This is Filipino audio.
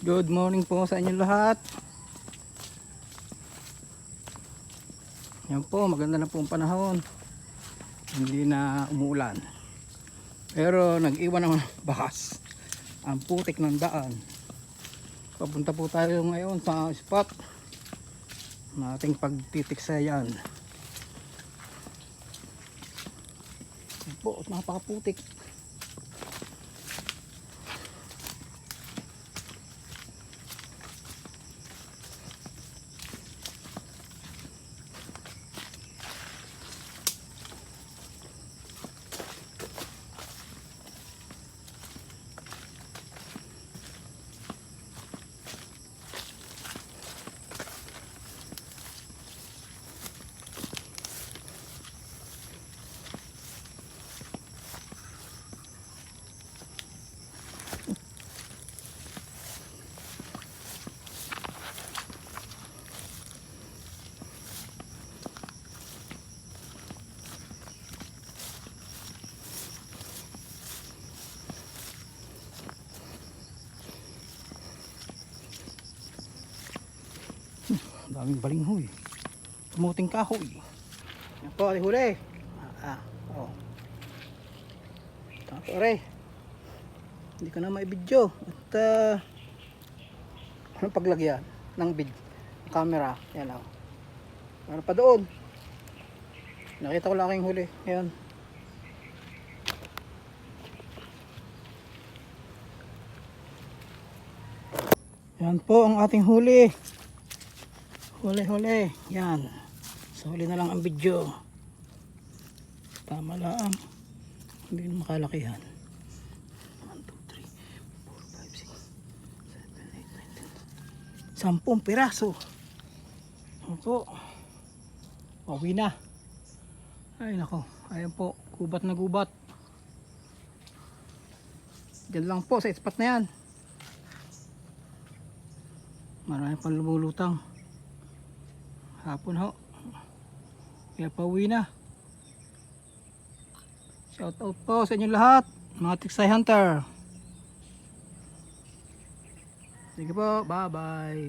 Good morning po sa inyong lahat. Yan po, maganda na po ang panahon. Hindi na umuulan. Pero nag-iwan naman ng bahas. Ang putik ng daan. Papunta po tayo ngayon sa spot na ating pagtitiksayan. Yan po, napakaputik. Daming balinghoy. Tumuting kahoy. Yan po, huli. Oh. Tapo re. Hindi ko na maibidyo. At anong paglagyan ng camera. Yan o. Ano pa doon? Nakita ko lang aking huli. Yan. Yan po ang ating huli. Huli. Yan. So huli na lang ang video. Tama lang. Hindi na makalakihan. 1, 2, 3, 4, 5, 6, 7, 8, 9, 10. 10 piraso. Opo. Pauwi na. Ay nako. Ayan po. Gubat na gubat. Diyan lang po sa spot na yan. Marami pang lumulutang. Hapon ho. Kaya pauwi na. Shout out po sa inyong lahat, mga Tiksay Hunter. Sige po, bye bye.